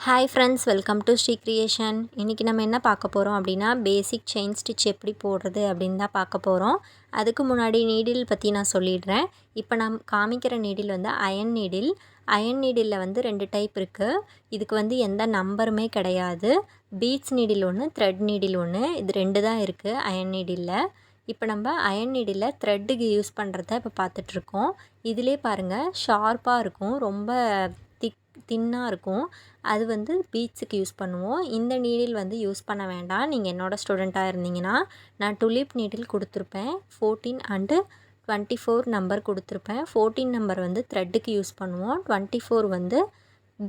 Hi friends, welcome to Sri creation. இன்றைக்கி நம்ம என்ன பார்க்க போகிறோம் அப்படின்னா, பேசிக் செயின் ஸ்டிச் எப்படி போடுறது அப்படின்னு தான் பார்க்க போகிறோம். அதுக்கு முன்னாடி நீடில் பற்றி நான் சொல்லிடுறேன். இப்போ நான் காமிக்கிற நீடில் வந்து அயன் நீடில். அயன் நீடிலில் வந்து 2 டைப் இருக்குது. இதுக்கு வந்து எந்த நம்பருமே கிடையாது. பீட்ஸ் நீடில் ஒன்று, த்ரெட் நீடில் ஒன்று, இது 2 தான் இருக்குது அயன் நீடிலில். இப்போ நம்ம அயன் நீடிலில் த்ரெட்டுக்கு யூஸ் பண்ணுறத இப்போ பார்த்துட்ருக்கோம். இதிலே பாருங்கள், ஷார்ப்பாக இருக்கும், ரொம்ப தின்னாக இருக்கும். அது வந்து பீட்ஸுக்கு யூஸ் பண்ணுவோம். இந்த நீடில் வந்து யூஸ் பண்ண வேண்டாம். நீங்கள் என்னோடய ஸ்டூடெண்ட்டாக இருந்தீங்கன்னா நான் டுலிப் நீடில் கொடுத்துருப்பேன். 14 அண்டு 24 நம்பர் கொடுத்துருப்பேன். 14 நம்பர் வந்து த்ரெட்டுக்கு யூஸ் பண்ணுவோம், 24 வந்து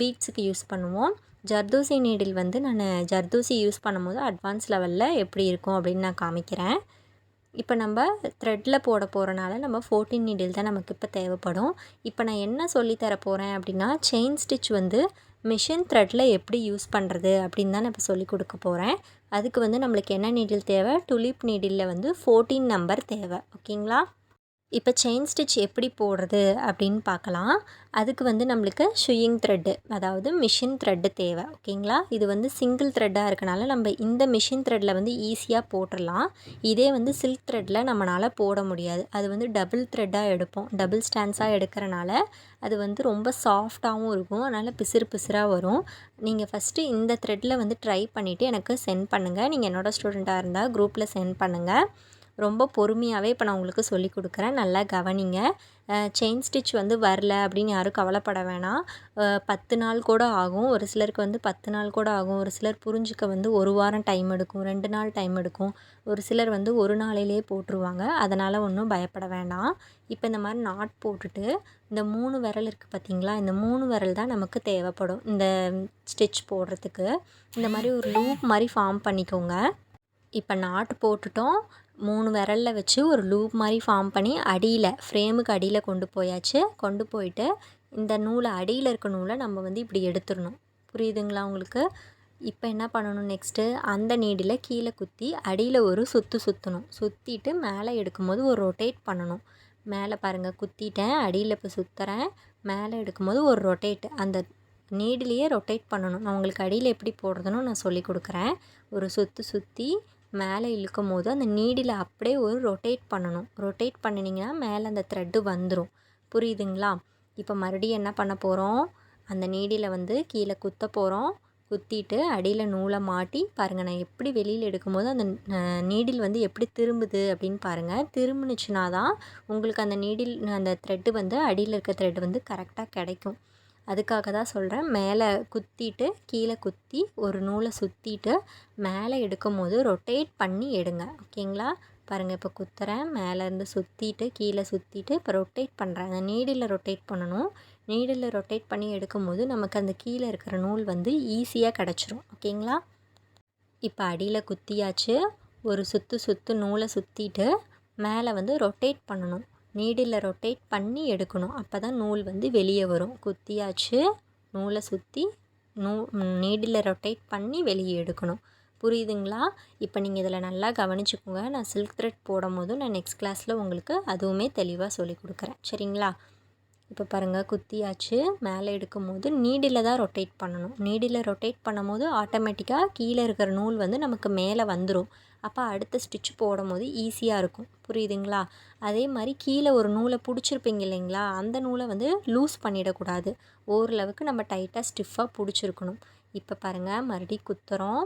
பீட்ஸுக்கு யூஸ் பண்ணுவோம். ஜர்தோசி நீடில் வந்து நான் ஜர்தோசி யூஸ் பண்ணும்போது அட்வான்ஸ் லெவலில் எப்படி இருக்கும் அப்படின்னு நான் காமிக்கிறேன். இப்போ நம்ம த்ரெட்டில் போட போகிறனால நம்ம 14 நீடில் தான் நமக்கு இப்போ தேவைப்படும். இப்போ நான் என்ன சொல்லித்தர போகிறேன் அப்படின்னா, செயின் ஸ்டிச் வந்து மிஷின் த்ரெட்டில் எப்படி யூஸ் பண்ணுறது அப்படின்னு தான் நான் இப்போ சொல்லிக் கொடுக்க போகிறேன். அதுக்கு வந்து நம்மளுக்கு என்ன நீடில் தேவை, டுலிப் நீடிலில் வந்து 14 நம்பர் தேவை. ஓகேங்களா? இப்போ செயின் ஸ்டிச் எப்படி போடுறது அப்படின்னு பார்க்கலாம். அதுக்கு வந்து நம்மளுக்கு ஷுயிங் த்ரெட்டு, அதாவது மிஷின் த்ரெட்டு தேவை. ஓகேங்களா? இது வந்து சிங்கிள் த்ரெட்டாக இருக்கனால நம்ம இந்த மிஷின் த்ரெட்டில் வந்து ஈஸியாக போட்டுடலாம். இதே வந்து சில்க் த்ரெட்டில் நம்மளால் போட முடியாது. அது வந்து டபுள் த்ரெட்டாக எடுப்போம். டபுள் ஸ்டாண்ட்ஸாக எடுக்கிறனால அது வந்து ரொம்ப சாஃப்டாகவும் இருக்கும். அதனால் பிசுறு பிசுறாக வரும். நீங்கள் ஃபஸ்ட்டு இந்த த்ரெட்டில் வந்து ட்ரை பண்ணிவிட்டு எனக்கு சென்ட் பண்ணுங்கள். நீங்கள் என்னோடய ஸ்டூடெண்ட்டாக இருந்தால் குரூப்பில் சென்ட் பண்ணுங்கள். ரொம்ப பொறுமையாகவே இப்போ நான் உங்களுக்கு சொல்லிக் கொடுக்குறேன், நல்லா கவனிங்க. செயின் ஸ்டிச் வந்து வரல அப்படின்னு யாரும் கவலைப்பட வேணாம். 10 நாள் கூட ஆகும். ஒரு சிலருக்கு வந்து 10 நாள் கூட ஆகும். ஒரு சிலர் புரிஞ்சுக்க வந்து 1 வாரம் டைம் எடுக்கும், 2 நாள் டைம் எடுக்கும். ஒரு சிலர் வந்து ஒரு நாளிலே போட்டுருவாங்க. அதனால் ஒன்றும் பயப்பட வேண்டாம். இப்போ இந்த மாதிரி நாட் போட்டுட்டு இந்த 3 விரல் இருக்குது பார்த்தீங்களா, இந்த 3 விரல் தான் நமக்கு தேவைப்படும் இந்த ஸ்டிச் போடுறதுக்கு. இந்த மாதிரி ஒரு லூப் மாதிரி ஃபார்ம் பண்ணிக்கோங்க. இப்போ நாட் போட்டுட்டோம். 3 விரலில் வச்சு ஒரு லூப் மாதிரி ஃபார்ம் பண்ணி அடியில், ஃப்ரேமுக்கு அடியில் கொண்டு போயாச்சு. கொண்டு போயிட்டு இந்த நூலை, அடியில் இருக்க நூலை நம்ம வந்து இப்படி எடுத்துடணும். புரியுதுங்களா உங்களுக்கு? இப்போ என்ன பண்ணணும், நெக்ஸ்ட்டு அந்த நீடில் கீழே குத்தி அடியில் ஒரு சுற்றணும். சுற்றிட்டு மேலே எடுக்கும்போது ஒரு ரொட்டேட் பண்ணணும். மேலே பாருங்கள், குத்திட்டேன், அடியில் இப்போ சுற்றுறேன். மேலே எடுக்கும்போது ஒரு ரொட்டேட், அந்த நீடிலேயே ரொட்டேட் பண்ணணும். நான் உங்களுக்கு அடியில் எப்படி போடுறதுன்னு நான் சொல்லி கொடுக்குறேன். ஒரு சுற்றி மேலே இழுக்கும் போது அந்த நீடில் அப்படியே ஒரு ரொட்டேட் பண்ணணும். ரொட்டேட் பண்ணினீங்கன்னா மேலே அந்த த்ரெட்டு வந்துடும். புரியுதுங்களா? இப்போ மறுபடியும் என்ன பண்ண போகிறோம், அந்த நீடில் வந்து கீழே குத்த போகிறோம். குத்திட்டு அடியில் நூலை மாட்டி பாருங்கள், நான் எப்படி வெளியில் எடுக்கும்போது அந்த நீடில் வந்து எப்படி திரும்புது அப்படின்னு பாருங்கள். திரும்பினுச்சுனா தான் உங்களுக்கு அந்த நீடில், அந்த த்ரெட்டு வந்து அடியில் இருக்க த்ரெட்டு வந்து கரெக்டாக கிடைக்கும். அதுக்காக தான் சொல்கிறேன். மேலே குத்திட்டு கீழே குத்தி ஒரு நூலை சுற்றிட்டு மேலே எடுக்கும் போது ரொட்டேட் பண்ணி எடுங்க. ஓகேங்களா? பாருங்கள், இப்போ குத்துறேன், மேலேருந்து சுற்றிட்டு கீழே சுற்றிட்டு இப்போ ரொட்டேட் பண்ணுறேன். அந்த நீடில் ரொட்டேட் பண்ணணும். நீடில் ரொட்டேட் பண்ணி எடுக்கும்போது நமக்கு அந்த கீழே இருக்கிற நூல் வந்து ஈஸியாக கிடச்சிரும். ஓகேங்களா? இப்போ அடியில் குத்தியாச்சு. ஒரு சுற்று நூலை சுற்றிட்டு மேலே வந்து ரொட்டேட் பண்ணணும். நீடில் ரொட்டேட் பண்ணி எடுக்கணும். அப்போ தான் நூல் வந்து வெளியே வரும். குத்தியாச்சு, நூலை சுற்றி நீடில் ரொட்டேட் பண்ணி வெளியே எடுக்கணும். புரியுதுங்களா? இப்போ நீங்கள் இதில் நல்லா கவனிச்சுக்கோங்க. நான் சில்க் த்ரெட் போடும் போது நான் நெக்ஸ்ட் கிளாஸில் உங்களுக்கு அதுவுமே தெளிவாக சொல்லி கொடுக்குறேன். சரிங்களா? இப்போ பாருங்கள், குத்தியாச்சு. மேலே எடுக்கும் போது நீடில் தான் ரொட்டேட் பண்ணணும். நீடில் ரொட்டேட் பண்ணும் போது ஆட்டோமேட்டிக்காக கீழே இருக்கிற நூல் வந்து நமக்கு மேலே வந்துடும். அப்போ அடுத்த ஸ்டிச் போடும் போது ஈஸியாக இருக்கும். புரியுதுங்களா? அதே மாதிரி கீழே ஒரு நூலை பிடிச்சிருப்பீங்க இல்லைங்களா, அந்த நூலை வந்து லூஸ் பண்ணிடக்கூடாது. ஓரளவுக்கு நம்ம டைட்டாக ஸ்டிஃபாக பிடிச்சிருக்கணும். இப்போ பாருங்கள், மறுபடியும் குத்துறோம்.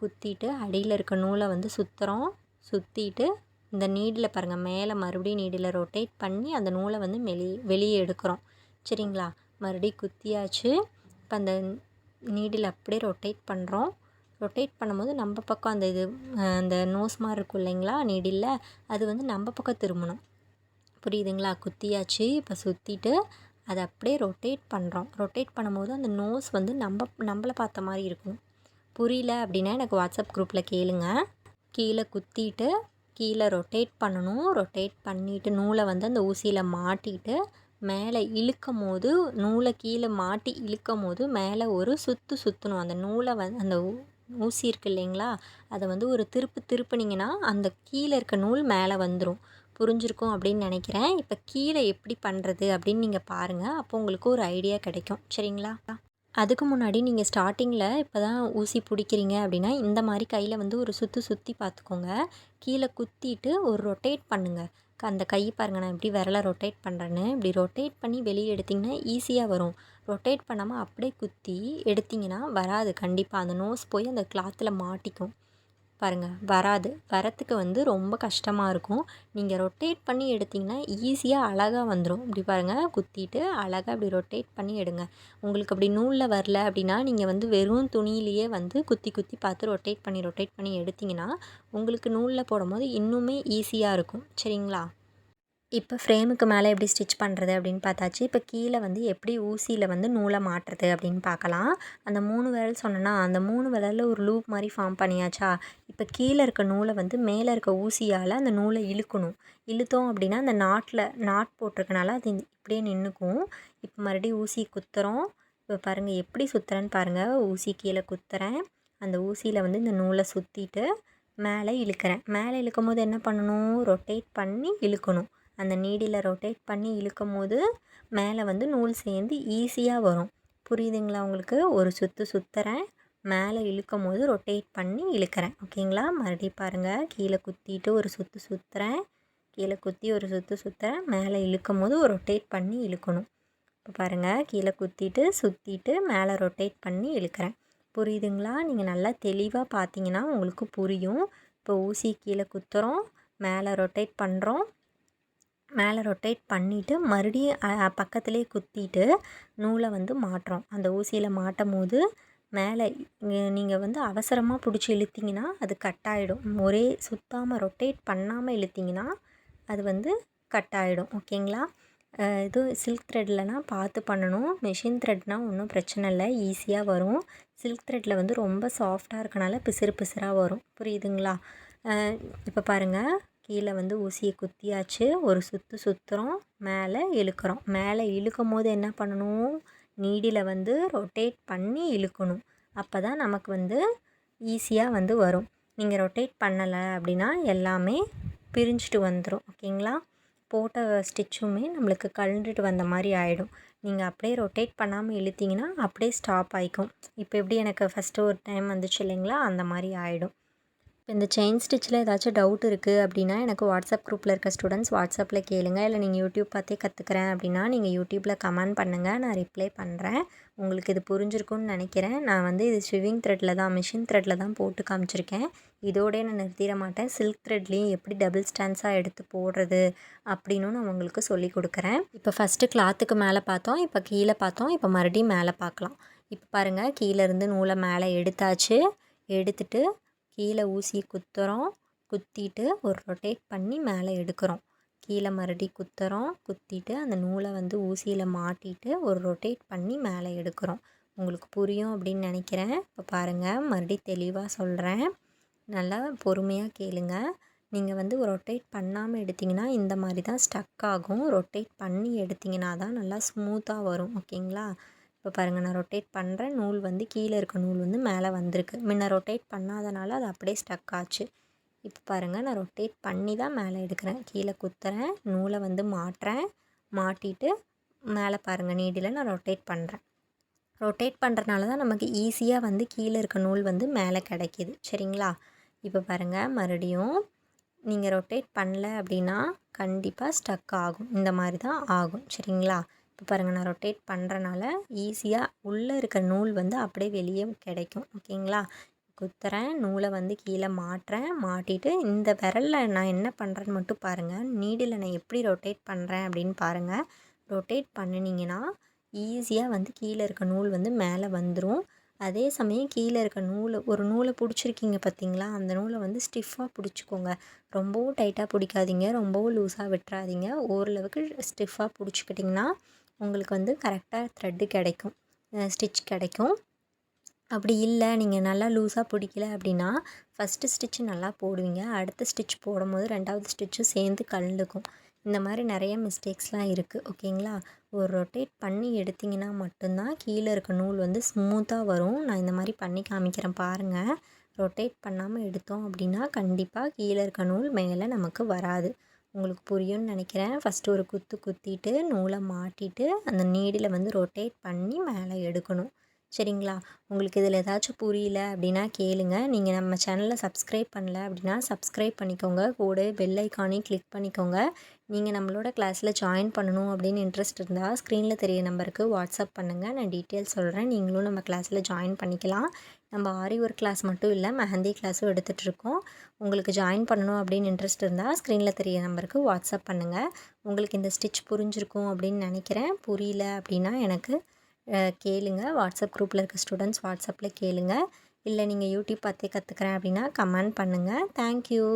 குத்திட்டு அடியில் இருக்க நூலை வந்து சுற்றுறோம். சுற்றிட்டு இந்த நீடில் பாருங்கள், மேலே மறுபடியும் நீடில் ரொட்டேட் பண்ணி அந்த நூலை வந்து வெளியே எடுக்கிறோம். சரிங்களா? மறுபடியும் குத்தியாச்சு. இப்போ அந்த நீடில் அப்படியே ரொட்டேட் பண்ணுறோம். ரொட்டேட் பண்ணும்போது நம்ம பக்கம் அந்த நோஸ் மாதிரி இருக்கும் இல்லைங்களா நீடில், அது வந்து நம்ம பக்கம் திரும்பணும். புரியுதுங்களா? குத்தியாச்சு. இப்போ சுற்றிட்டு அதை அப்படியே ரொட்டேட் பண்ணுறோம். ரொட்டேட் பண்ணும்போது அந்த நோஸ் வந்து நம்மளை பார்த்த மாதிரி இருக்கும். புரியல அப்படின்னா எனக்கு வாட்ஸ்அப் குரூப்பில் கேளுங்க. கீழே குத்திட்டு கீழே ரொட்டேட் பண்ணணும். ரொட்டேட் பண்ணிவிட்டு நூலை வந்து அந்த ஊசியில் மாட்டிட்டு மேலே இழுக்கும் போது, நூலை கீழே மாட்டி இழுக்கும் போது மேலே ஒரு சுற்றணும். அந்த நூலை வந்து அந்த ஊசி இருக்குது இல்லைங்களா, அதை வந்து ஒரு திருப்புனிங்கன்னா அந்த கீழே இருக்க நூல் மேலே வந்துடும். புரிஞ்சிருக்கும் அப்படின்னு நினைக்கிறேன். இப்போ கீழே எப்படி பண்ணுறது அப்படின்னு நீங்கள் பாருங்கள். அப்போ உங்களுக்கு ஒரு ஐடியா கிடைக்கும். சரிங்களா? அதுக்கு முன்னாடி நீங்கள் ஸ்டார்டிங்கில் இப்போ தான் ஊசி பிடிக்கிறீங்க அப்படின்னா இந்த மாதிரி கையில் வந்து ஒரு சுற்றி பார்த்துக்கோங்க. கீழே குத்திட்டு ஒரு ரொட்டேட் பண்ணுங்கள். அந்த கை பாருங்கள், நான் எப்படி விரலை ரொட்டேட் பண்ணுறேன்னு. இப்படி ரொட்டேட் பண்ணி வெளியே எடுத்திங்கன்னா ஈஸியாக வரும். ரொட்டேட் பண்ணாமல் அப்படியே குத்தி எடுத்திங்கன்னா வராது. கண்டிப்பாக அந்த நோஸ் போய் அந்த கிளாத்தில் மாட்டிக்கும். பாருங்கள், வராது. வரத்துக்கு வந்து ரொம்ப கஷ்டமாக இருக்கும். நீங்கள் ரொட்டேட் பண்ணி எடுத்திங்கன்னா ஈஸியாக அழகாக வந்துடும். இப்படி பாருங்கள், குத்திட்டு அழகாக இப்படி ரொட்டேட் பண்ணி எடுங்க. உங்களுக்கு அப்படி நூலில் வரல அப்படின்னா நீங்கள் வந்து வெறும் துணியிலேயே வந்து குத்தி பார்த்து ரொட்டேட் பண்ணி எடுத்திங்கன்னா உங்களுக்கு நூலில் போடும்போது இன்னுமே ஈஸியாக இருக்கும். சரிங்களா? இப்போ ஃப்ரேமுக்கு மேலே எப்படி ஸ்டிச் பண்ணுறது அப்படின்னு பார்த்தாச்சு. இப்போ கீழே வந்து எப்படி ஊசியில் வந்து நூலை மாட்டுறது அப்படின்னு பார்க்கலாம். அந்த 3 விரல் சொன்னேன்னா அந்த 3 விரலில் ஒரு லூப் மாதிரி ஃபார்ம் பண்ணியாச்சா. இப்போ கீழே இருக்க நூலை வந்து மேலே இருக்க ஊசியால் அந்த நூலை இழுக்கணும். இழுத்தோம் அப்படின்னா அந்த நாட் போட்டிருக்கனால அது இப்படியே நின்றுக்கும். இப்போ மறுபடியும் ஊசி குத்துறோம். இப்போ பாருங்கள் எப்படி சுற்றுறேன்னு பாருங்கள். ஊசி கீழே குத்துறேன். அந்த ஊசியில் வந்து இந்த நூலை சுற்றிட்டு மேலே இழுக்கிறேன். மேலே இழுக்கும் போது என்ன பண்ணணும்? ரொட்டேட் பண்ணி இழுக்கணும். அந்த நீடில் ரொட்டேட் பண்ணி இழுக்கும் போது மேலே வந்து நூல் சேர்ந்து ஈஸியாக வரும். புரியுதுங்களா உங்களுக்கு? ஒரு சுற்றுறேன். மேலே இழுக்கும் போது ரொட்டேட் பண்ணி இழுக்கிறேன். ஓகேங்களா? மறுபடியும் பாருங்கள். கீழே குத்திட்டு ஒரு சுற்றுறேன். கீழே குத்தி ஒரு சுற்றுறேன். மேலே இழுக்கும் போது ஒரு ரொட்டேட் பண்ணி இழுக்கணும். இப்போ பாருங்கள், கீழே சுற்றிட்டு மேலே ரொட்டேட் பண்ணி இழுக்கிறேன். புரியுதுங்களா? நீங்கள் நல்லா தெளிவாக பார்த்தீங்கன்னா உங்களுக்கு புரியும். இப்போ ஊசி கீழே குத்துறோம், மேலே ரொட்டேட் பண்ணுறோம். மேலே ரொட்டேட் பண்ணிவிட்டு மறுபடியும் பக்கத்துலேயே குத்திட்டு நூலை வந்து மாட்டுறோம். அந்த ஊசியில் மாட்டும் போது மேலே நீங்கள் வந்து அவசரமாக பிடிச்சி இழுத்திங்கன்னா அது கட் ஆகிடும். ஒரே சுத்தாமல் ரொட்டேட் பண்ணாமல் இழுத்திங்கன்னா அது வந்து கட் ஆகிடும். ஓகேங்களா? இது சில்க் த்ரெட்லனா பார்த்து பண்ணணும். மெஷின் த்ரெட்னால் ஒன்றும் பிரச்சனை இல்லை, ஈஸியாக வரும். சில்க் த்ரெட்டில் வந்து ரொம்ப சாஃப்டாக இருக்கனால பிசுறாக வரும். புரியுதுங்களா? இப்போ பாருங்கள், கீழே வந்து ஊசியை குத்தியாச்சு. ஒரு சுற்றுறோம், மேலே இழுக்கிறோம். மேலே இழுக்கும் போது என்ன பண்ணணும்? நீடில் வந்து ரொட்டேட் பண்ணி இழுக்கணும். அப்போ தான் நமக்கு வந்து ஈஸியாக வந்து வரும். நீங்கள் ரொட்டேட் பண்ணலை அப்படின்னா எல்லாமே பிரிஞ்சுட்டு வந்துடும். ஓகேங்களா? போட்ட ஸ்டிச்சுமே நம்மளுக்கு கழண்டுட்டு வந்த மாதிரி ஆகிடும். நீங்கள் அப்படியே ரொட்டேட் பண்ணாமல் இழுத்திங்கன்னா அப்படியே ஸ்டாப் ஆகிக்கும். இப்போ எப்படி எனக்கு ஃபஸ்ட்டு ஒரு டைம் வந்துச்சு இல்லைங்களா, அந்த மாதிரி ஆகிடும். இந்த செயின் ஸ்டிச்சில் ஏதாச்சும் டவுட் இருக்குது அப்படின்னா எனக்கு வாட்ஸ்அப் குரூப்பில் இருக்க ஸ்டூடெண்ட்ஸ் வாட்ஸ்அப்பில் கேளுங்க. இல்லை நீங்கள் யூடியூப் பார்த்தே கற்றுக்கிறேன் அப்படின்னா நீங்கள் யூடியூப்பில் கமெண்ட் பண்ணுங்கள், நான் ரிப்ளை பண்ணுறேன். உங்களுக்கு இது புரிஞ்சிருக்கும்னு நினைக்கிறேன். நான் வந்து இது ஸ்விவிங் த்ரெட்டில் தான், மிஷின் த்ரெட்டில் தான் போட்டு காமிச்சிருக்கேன். இதோடய நான் நிறுத்திட மாட்டேன். சில்க் த்ரெட்லேயும் எப்படி டபுள் ஸ்டாண்ட்ஸாக எடுத்து போடுறது அப்படின்னு நான் உங்களுக்கு சொல்லி கொடுக்குறேன். இப்போ ஃபஸ்ட்டு கிளாத்துக்கு மேலே பார்த்தோம், இப்போ கீழே பார்த்தோம், இப்போ மறுபடியும் மேலே பார்க்கலாம். இப்போ பாருங்கள், கீழேருந்து நூலை மேலே எடுத்தாச்சு. எடுத்துட்டு கீழே ஊசியை குத்துறோம். குத்திட்டு ஒரு ரொட்டேட் பண்ணி மேலே எடுக்கிறோம். கீழே மறுபடியும் குத்துறோம். குத்திட்டு அந்த நூலை வந்து ஊசியில் மாட்டிட்டு ஒரு ரொட்டேட் பண்ணி மேலே எடுக்கிறோம். உங்களுக்கு புரியும் அப்படின்னு நினைக்கிறேன். இப்போ பாருங்கள், மறுபடியும் தெளிவாக சொல்கிறேன். நல்லா பொறுமையாக கேளுங்க. நீங்கள் வந்து ரொட்டேட் பண்ணாமல் எடுத்திங்கன்னா இந்த மாதிரி தான் ஸ்டக் ஆகும். ரொட்டேட் பண்ணி எடுத்திங்கன்னா தான் நல்லா ஸ்மூத்தாக வரும். ஓகேங்களா? இப்போ பாருங்கள், நான் ரொட்டேட் பண்ணுறேன். நூல் வந்து கீழே இருக்க நூல் வந்து மேலே வந்திருக்கு. முன்ன ரொட்டேட் பண்ணாதனால அது அப்படியே ஸ்டக் ஆச்சு. இப்போ பாருங்கள், நான் ரொட்டேட் பண்ணி தான் மேலே எடுக்கிறேன். கீழே குத்துறேன், நூலை வந்து மாட்டுறேன். மாட்டிட்டு மேலே பாருங்கள், நீடில் நான் ரொட்டேட் பண்ணுறேன். ரொட்டேட் பண்ணுறனால தான் நமக்கு ஈஸியாக வந்து கீழே இருக்க நூல் வந்து மேலே கிடைக்கிது. சரிங்களா? இப்போ பாருங்கள், மறுபடியும் நீங்கள் ரொட்டேட் பண்ணல அப்படின்னா கண்டிப்பாக ஸ்டக் ஆகும். இந்த மாதிரி தான் ஆகும். சரிங்களா? இப்போ பாருங்கள், நான் ரொட்டேட் பண்ணுறனால ஈஸியாக உள்ளே இருக்க நூல் வந்து அப்படியே வெளியே கிடைக்கும். ஓகேங்களா? குத்துறேன், நூலை வந்து கீழே மாட்டுறேன். மாட்டிட்டு இந்த விரலில் நான் என்ன பண்ணுறேன்னு மட்டும் பாருங்கள். நீடில் நான் எப்படி ரொட்டேட் பண்ணுறேன் அப்படின்னு பாருங்கள். ரொட்டேட் பண்ணினீங்கன்னா ஈஸியாக வந்து கீழே இருக்க நூல் வந்து மேலே வந்துடும். அதே சமயம் கீழே இருக்க ஒரு நூலை பிடிச்சிருக்கீங்க பார்த்தீங்களா, அந்த நூலை வந்து ஸ்டிஃபாக பிடிச்சிக்கோங்க. ரொம்பவும் டைட்டாக பிடிக்காதீங்க, ரொம்பவும் லூஸாக விட்டுறாதீங்க. ஓரளவுக்கு ஸ்டிஃபாக பிடிச்சிக்கிட்டிங்கன்னா உங்களுக்கு வந்து கரெக்டாக த்ரெட்டு கிடைக்கும், ஸ்டிச் கிடைக்கும். அப்படி இல்லை, நீங்கள் நல்லா லூஸாக பிடிக்கல அப்படின்னா ஃபஸ்ட்டு ஸ்டிச்சு நல்லா போடுவீங்க, அடுத்த ஸ்டிச் போடும்போது 2வது ஸ்டிச்சும் சேர்ந்து கலந்துக்கும். இந்த மாதிரி நிறைய மிஸ்டேக்ஸ்லாம் இருக்குது. ஓகேங்களா? ஒரு ரொட்டேட் பண்ணி எடுத்திங்கன்னா மட்டும்தான் கீழே இருக்க நூல் வந்து ஸ்மூத்தாக வரும். நான் இந்த மாதிரி பண்ணி காமிக்கிறேன் பாருங்கள். ரொட்டேட் பண்ணாமல் எடுத்தோம் அப்படின்னா கண்டிப்பாக கீழே இருக்க நூல் மேலே நமக்கு வராது. உங்களுக்கு புரியும்னு நினைக்கிறேன். ஃபஸ்ட்டு ஒரு குத்திட்டு நூலை மாட்டிட்டு அந்த நீடில் வந்து ரொட்டேட் பண்ணி மேலே எடுக்கணும். சரிங்களா? உங்களுக்கு இதில் ஏதாச்சும் புரியல அப்படின்னா கேளுங்க. நீங்கள் நம்ம சேனலை சப்ஸ்கிரைப் பண்ணல அப்படின்னா சப்ஸ்கிரைப் பண்ணிக்கோங்க. கூடவே பெல் ஐக்கானையும் கிளிக் பண்ணிக்கோங்க. நீங்கள் நம்மளோட கிளாஸில் ஜாயின் பண்ணணும் அப்படின்னு இன்ட்ரெஸ்ட் இருந்தால் ஸ்க்ரீனில் தெரிய நம்பருக்கு வாட்ஸ்அப் பண்ணுங்கள். நான் டீட்டெயில்ஸ் சொல்கிறேன். நீங்களும் நம்ம கிளாஸில் ஜாயின் பண்ணிக்கலாம். நம்ம ஆரி ஒர்க் கிளாஸ் மட்டும் இல்லை, மெஹந்தி கிளாஸும் எடுத்துகிட்ருக்கோம். உங்களுக்கு ஜாயின் பண்ணணும் அப்படின்னு இன்ட்ரெஸ்ட் இருந்தால் ஸ்க்ரீனில் தெரிய நம்பருக்கு வாட்ஸ்அப் பண்ணுங்கள். உங்களுக்கு இந்த ஸ்டிச் புரிஞ்சிருக்கும் அப்படின்னு நினைக்கிறேன். புரியல அப்படின்னா எனக்கு கேளுங்க. வாட்ஸ்அப் குரூப்பில் இருக்க ஸ்டூடெண்ட்ஸ் வாட்ஸ்அப்பில் கேளுங்க. இல்லை நீங்கள் யூடியூப் பார்த்தே கற்றுக்குறேன் அப்படின்னா கமெண்ட் பண்ணுங்கள். தேங்க்யூ.